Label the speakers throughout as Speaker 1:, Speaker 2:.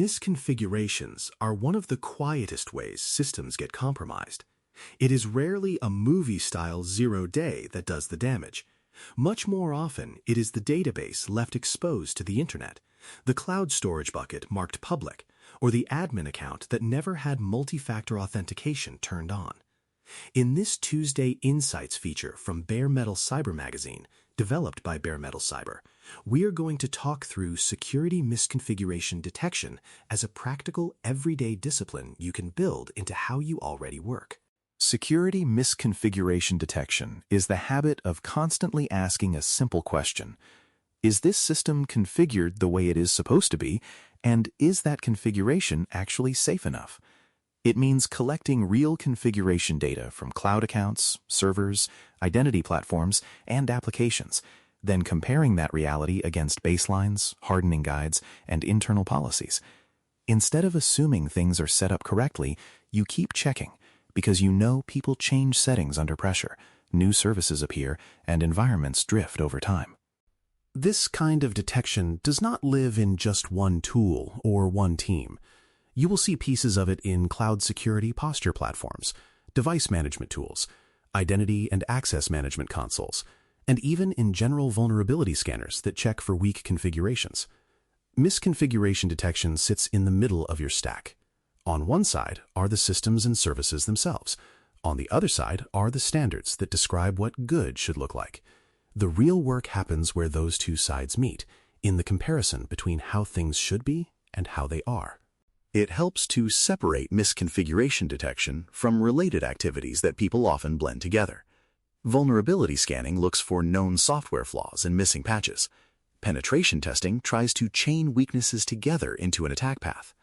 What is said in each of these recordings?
Speaker 1: Misconfigurations are one of the quietest ways systems get compromised. It is rarely a movie-style zero-day that does the damage. Much more often, it is the database left exposed to the internet, the cloud storage bucket marked public, or the admin account that never had multi-factor authentication turned on. In this Tuesday Insights feature from Bare Metal Cyber Magazine, developed by Bare Metal Cyber, we are going to talk through security misconfiguration detection as a practical, everyday discipline you can build into how you already work.
Speaker 2: Security misconfiguration detection is the habit of constantly asking a simple question. Is this system configured the way it is supposed to be, and is that configuration actually safe enough? It means collecting real configuration data from cloud accounts, servers, identity platforms, and applications, then comparing that reality against baselines, hardening guides, and internal policies. Instead of assuming things are set up correctly, you keep checking, because you know people change settings under pressure, new services appear, and environments drift over time.
Speaker 1: This kind of detection does not live in just one tool or one team. You will see pieces of it in cloud security posture platforms, device management tools, identity and access management consoles, and even in general vulnerability scanners that check for weak configurations. Misconfiguration detection sits in the middle of your stack. On one side are the systems and services themselves. On the other side are the standards that describe what good should look like. The real work happens where those two sides meet, in the comparison between how things should be and how they are.
Speaker 2: It helps to separate misconfiguration detection from related activities that people often blend together. Vulnerability scanning looks for known software flaws and missing patches. Penetration testing tries to chain weaknesses together into an attack path.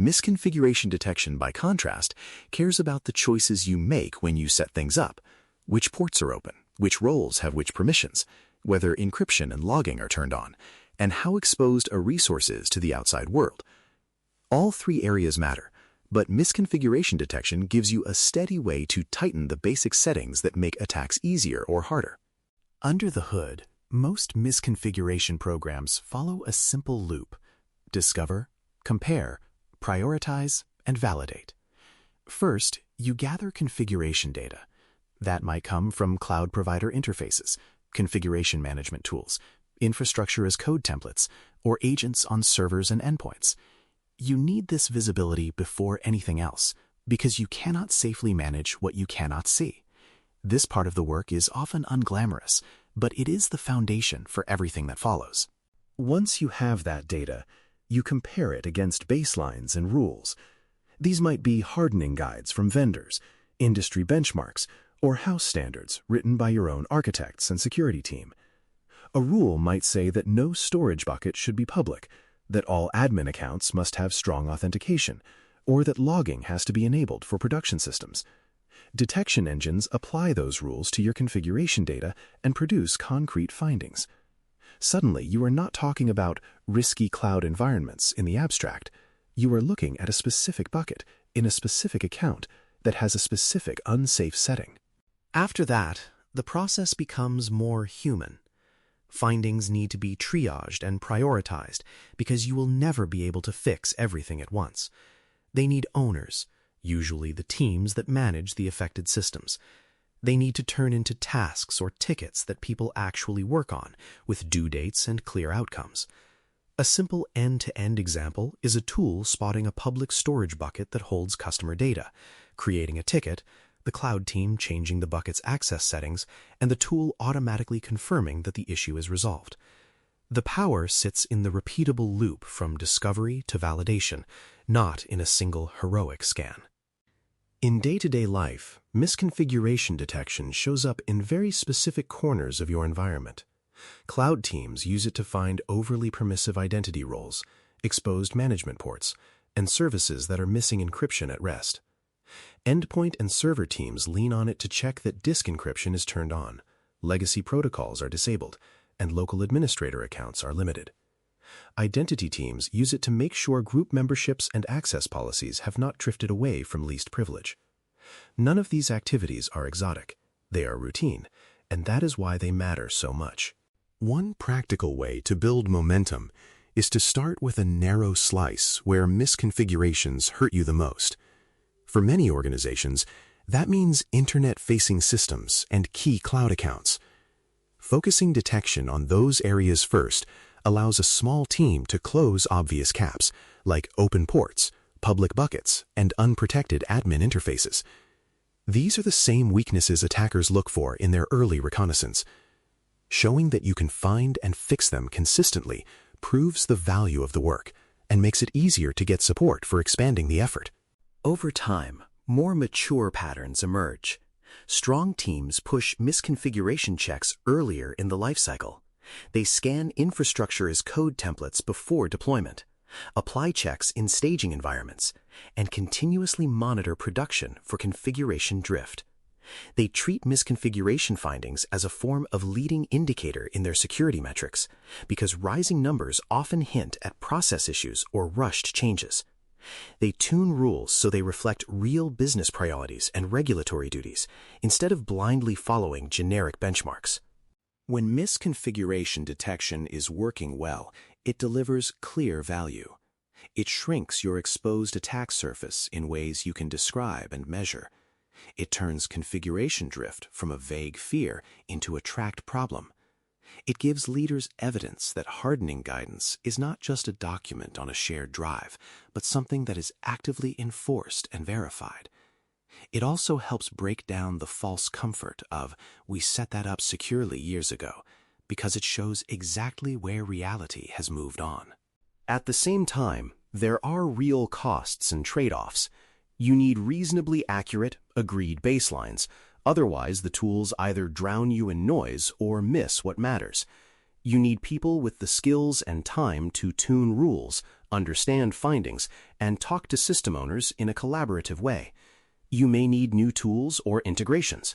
Speaker 2: Misconfiguration detection, by contrast, cares about the choices you make when you set things up. Which ports are open, which roles have which permissions, whether encryption and logging are turned on, and how exposed a resource is to the outside world. All three areas matter, but misconfiguration detection gives you a steady way to tighten the basic settings that make attacks easier or harder.
Speaker 1: Under the hood, most misconfiguration programs follow a simple loop: discover, compare, prioritize, and validate. First, you gather configuration data. That might come from cloud provider interfaces, configuration management tools, infrastructure as code templates, or agents on servers and endpoints. You need this visibility before anything else, because you cannot safely manage what you cannot see. This part of the work is often unglamorous, but it is the foundation for everything that follows. Once you have that data, you compare it against baselines and rules. These might be hardening guides from vendors, industry benchmarks, or house standards written by your own architects and security team. A rule might say that no storage bucket should be public, that all admin accounts must have strong authentication, or that logging has to be enabled for production systems. Detection engines apply those rules to your configuration data and produce concrete findings. Suddenly, you are not talking about risky cloud environments in the abstract. You are looking at a specific bucket in a specific account that has a specific unsafe setting. After that, the process becomes more human. Findings need to be triaged and prioritized because you will never be able to fix everything at once. They need owners, usually the teams that manage the affected systems. They need to turn into tasks or tickets that people actually work on, with due dates and clear outcomes. A simple end-to-end example is a tool spotting a public storage bucket that holds customer data, creating a ticket, the cloud team changing the bucket's access settings, and the tool automatically confirming that the issue is resolved. The power sits in the repeatable loop from discovery to validation, not in a single heroic scan. In day-to-day life, misconfiguration detection shows up in very specific corners of your environment. Cloud teams use it to find overly permissive identity roles, exposed management ports, and services that are missing encryption at rest. Endpoint and server teams lean on it to check that disk encryption is turned on, legacy protocols are disabled, and local administrator accounts are limited. Identity teams use it to make sure group memberships and access policies have not drifted away from least privilege. None of these activities are exotic. They are routine, and that is why they matter so much. One practical way to build momentum is to start with a narrow slice where misconfigurations hurt you the most. For many organizations, that means internet-facing systems and key cloud accounts. Focusing detection on those areas first allows a small team to close obvious gaps, like open ports, public buckets, and unprotected admin interfaces. These are the same weaknesses attackers look for in their early reconnaissance. Showing that you can find and fix them consistently proves the value of the work and makes it easier to get support for expanding the effort.
Speaker 2: Over time, more mature patterns emerge. Strong teams push misconfiguration checks earlier in the lifecycle. They scan infrastructure as code templates before deployment, apply checks in staging environments, and continuously monitor production for configuration drift. They treat misconfiguration findings as a form of leading indicator in their security metrics because rising numbers often hint at process issues or rushed changes. They tune rules so they reflect real business priorities and regulatory duties instead of blindly following generic benchmarks. When misconfiguration detection is working well, it delivers clear value. It shrinks your exposed attack surface in ways you can describe and measure. It turns configuration drift from a vague fear into a tracked problem. It gives leaders evidence that hardening guidance is not just a document on a shared drive, but something that is actively enforced and verified. It also helps break down the false comfort of, "We set that up securely years ago," because it shows exactly where reality has moved on. At the same time, there are real costs and trade-offs. You need reasonably accurate, agreed baselines. Otherwise, the tools either drown you in noise or miss what matters. You need people with the skills and time to tune rules, understand findings, and talk to system owners in a collaborative way. You may need new tools or integrations.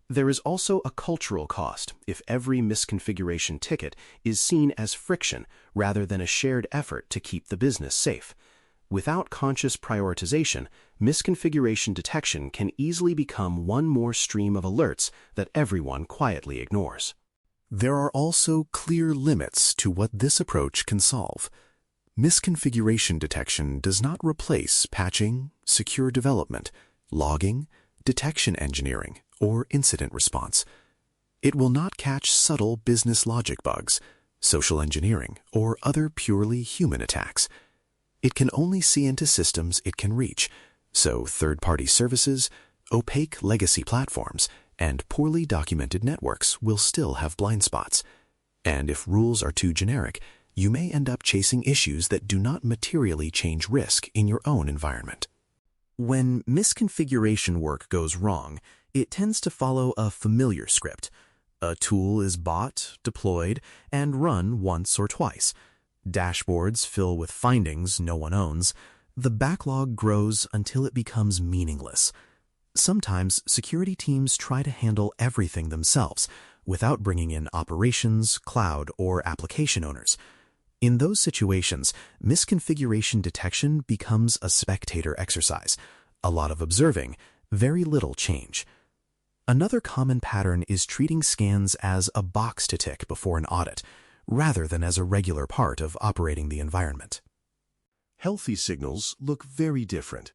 Speaker 2: There is also a cultural cost if every misconfiguration ticket is seen as friction rather than a shared effort to keep the business safe. Without conscious prioritization, misconfiguration detection can easily become one more stream of alerts that everyone quietly ignores. There are also clear limits to what this approach can solve. Misconfiguration detection does not replace patching, secure development, logging, detection engineering, or incident response. It will not catch subtle business logic bugs, social engineering, or other purely human attacks. It can only see into systems it can reach, so third-party services, opaque legacy platforms, and poorly documented networks will still have blind spots. And if rules are too generic, you may end up chasing issues that do not materially change risk in your own environment. When misconfiguration work goes wrong, it tends to follow a familiar script. A tool is bought, deployed, and run once or twice. Dashboards fill with findings no one owns. The backlog grows until it becomes meaningless. Sometimes security teams try to handle everything themselves without bringing in operations, cloud, or application owners. In those situations, misconfiguration detection becomes a spectator exercise. A lot of observing, very little change. Another common pattern is treating scans as a box to tick before an audit, rather than as a regular part of operating the environment. Healthy signals look very different.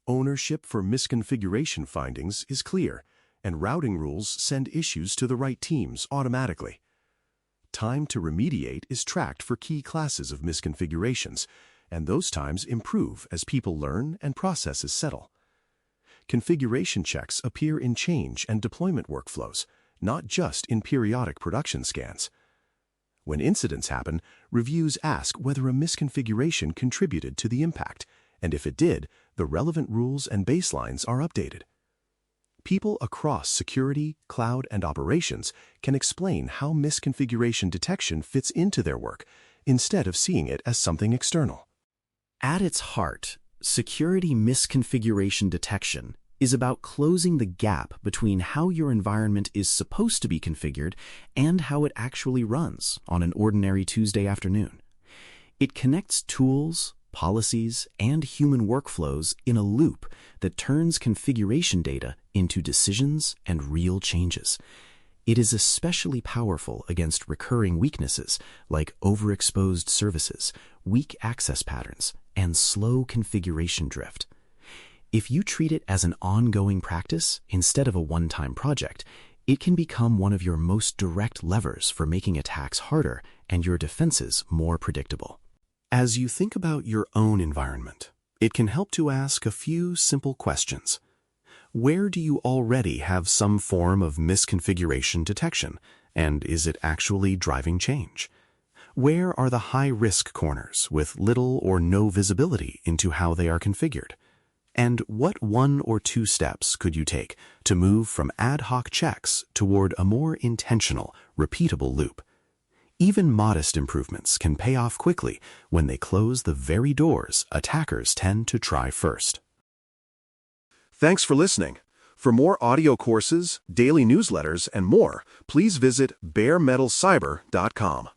Speaker 2: Ownership for misconfiguration findings is clear, and routing rules send issues to the right teams automatically. Time to remediate is tracked for key classes of misconfigurations, and those times improve as people learn and processes settle. Configuration checks appear in change and deployment workflows, not just in periodic production scans. When incidents happen, reviews ask whether a misconfiguration contributed to the impact, and if it did, the relevant rules and baselines are updated. People across security, cloud, and operations can explain how misconfiguration detection fits into their work, instead of seeing it as something external. At its heart, security misconfiguration detection is about closing the gap between how your environment is supposed to be configured and how it actually runs on an ordinary Tuesday afternoon. It connects tools, policies, and human workflows in a loop that turns configuration data into decisions and real changes.
Speaker 1: It is especially powerful against recurring weaknesses like overexposed services, weak access patterns, and slow configuration drift. If you treat it as an ongoing practice instead of a one-time project, it can become one of your most direct levers for making attacks harder and your defenses more predictable. As you think about your own environment, it can help to ask a few simple questions. Where do you already have some form of misconfiguration detection, and is it actually driving change? Where are the high-risk corners with little or no visibility into how they are configured? And what 1 or 2 steps could you take to move from ad hoc checks toward a more intentional, repeatable loop? Even modest improvements can pay off quickly when they close the very doors attackers tend to try first.
Speaker 3: Thanks for listening. For more audio courses, daily newsletters, and more, please visit baremetalcyber.com.